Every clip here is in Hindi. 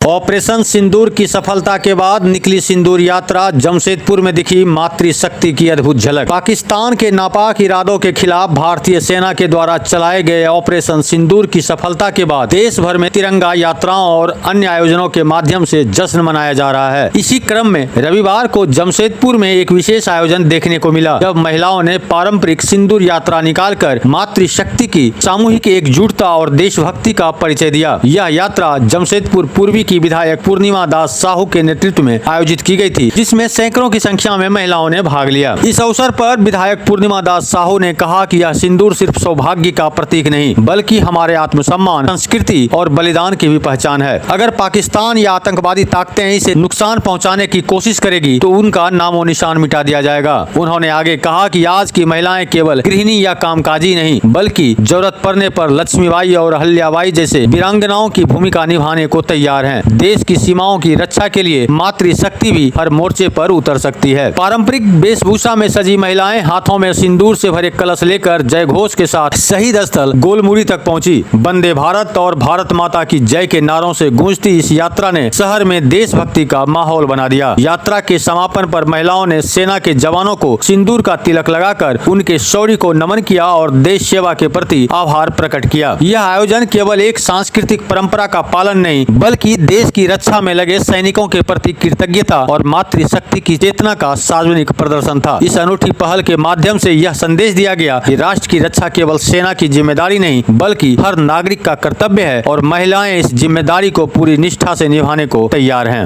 ऑपरेशन सिंदूर की सफलता के बाद निकली सिंदूर यात्रा। जमशेदपुर में दिखी मातृशक्ति की अद्भुत झलक। पाकिस्तान के नापाक इरादों के खिलाफ भारतीय सेना के द्वारा चलाए गए ऑपरेशन सिंदूर की सफलता के बाद देश भर में तिरंगा यात्राओं और अन्य आयोजनों के माध्यम से जश्न मनाया जा रहा है। इसी क्रम में रविवार को जमशेदपुर में एक विशेष आयोजन देखने को मिला, जब महिलाओं ने पारंपरिक सिंदूर यात्रा निकालकर मातृशक्ति की सामूहिक एकजुटता और देशभक्ति का परिचय दिया। यह यात्रा जमशेदपुर पूर्वी की विधायक पूर्णिमा दास साहू के नेतृत्व में आयोजित की गई थी, जिसमें सैकड़ों की संख्या में महिलाओं ने भाग लिया। इस अवसर पर विधायक पूर्णिमा दास साहू ने कहा कि यह सिंदूर सिर्फ सौभाग्य का प्रतीक नहीं, बल्कि हमारे आत्मसम्मान, संस्कृति और बलिदान की भी पहचान है। अगर पाकिस्तान या आतंकवादी ताकतें इसे नुकसान पहुँचाने की कोशिश करेगी तो उनका नामो निशान मिटा दिया जाएगा। उन्होंने आगे कहा कि आज की महिलाएं केवल गृहिणी या कामकाजी नहीं, बल्कि जरूरत पड़ने पर लक्ष्मीबाई और अहल्याबाई जैसे वीरांगनाओं की भूमिका निभाने को तैयार हैं। देश की सीमाओं की रक्षा के लिए मातृशक्ति भी हर मोर्चे पर उतर सकती है। पारंपरिक वेशभूषा में सजी महिलाएं हाथों में सिंदूर से भरे कलश लेकर जय घोष के साथ शहीद स्थल गोलमुड़ी तक पहुंची। वंदे भारत और भारत माता की जय के नारों से गूंजती इस यात्रा ने शहर में देशभक्ति का माहौल बना दिया। यात्रा के समापन पर महिलाओं ने सेना के जवानों को सिंदूर का तिलक लगाकर उनके शौर्य को नमन किया और देश सेवा के प्रति आभार प्रकट किया। यह आयोजन केवल एक सांस्कृतिक परंपरा का पालन नहीं, बल्कि देश की रक्षा में लगे सैनिकों के प्रति कृतज्ञता और मातृशक्ति की चेतना का सार्वजनिक प्रदर्शन था। इस अनूठी पहल के माध्यम से यह संदेश दिया गया कि राष्ट्र की रक्षा केवल सेना की जिम्मेदारी नहीं, बल्कि हर नागरिक का कर्तव्य है और महिलाएं इस जिम्मेदारी को पूरी निष्ठा से निभाने को तैयार हैं।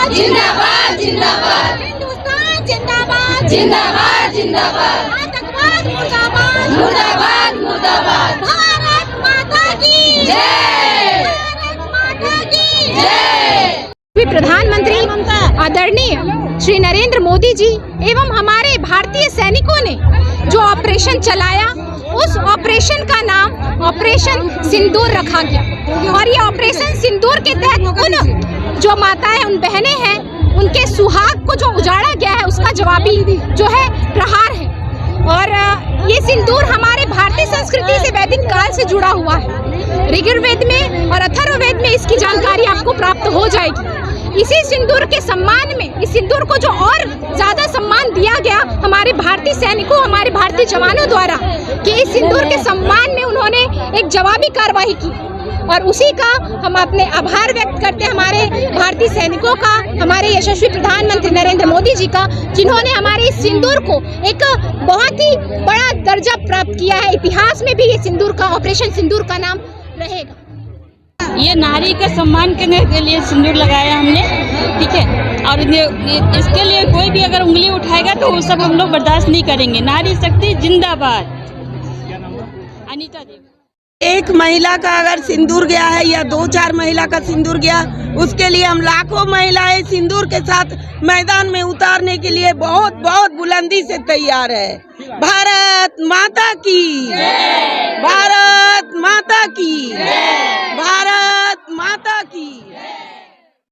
जिंदाबाद जिंदाबाद हिंदुस्तान जिंदाबाद जिंदाबाद जिंदाबाद आतंकवाद मुर्दाबाद मुर्दाबाद मुर्दाबाद भारत माता की जय भारत माता की जय। प्रधानमंत्री आदरणीय श्री नरेंद्र मोदी जी एवं हमारे भारतीय सैनिकों ने जो ऑपरेशन चलाया, उस ऑपरेशन का नाम ऑपरेशन सिंदूर रखा गया और ये ऑपरेशन सिंदूर के तहत उन जो माताएं, उन बहनें हैं, उनके सुहाग को जो उजाड़ा गया है, उसका जवाबी जो है प्रहार है। और ये सिंदूर हमारे भारतीय संस्कृति से वैदिक काल से जुड़ा हुआ है। ऋग्वेद में और अथर्ववेद में इसकी जानकारी आपको प्राप्त हो जाएगी। इसी सिंदूर के सम्मान में, इस सिंदूर को जो और ज्यादा सम्मान दिया गया हमारे भारतीय सैनिकों, हमारे भारतीय जवानों द्वारा, कि इस सिंदूर के सम्मान में उन्होंने एक जवाबी कार्रवाई की, और उसी का हम अपने आभार व्यक्त करते हैं हमारे भारतीय सैनिकों का, हमारे यशस्वी प्रधानमंत्री नरेंद्र मोदी जी का, जिन्होंने हमारे इस सिंदूर को एक बहुत ही बड़ा दर्जा प्राप्त किया है। इतिहास में भी ये सिंदूर का, ऑपरेशन सिंदूर का नाम रहेगा। ये नारी का सम्मान करने के लिए सिंदूर लगाया हमने, ठीक है। और इसके लिए कोई भी अगर उंगली उठाएगा तो वो सब हम लोग बर्दाश्त नहीं करेंगे। नारी शक्ति जिंदाबाद। अनीता देवी। एक महिला का अगर सिंदूर गया है या 2-4 महिला का सिंदूर गया, उसके लिए हम लाखों महिलाएं सिंदूर के साथ मैदान में उतारने के लिए बहुत बहुत बुलंदी से तैयार है। भारत माता की भारत माता की भारत माता की।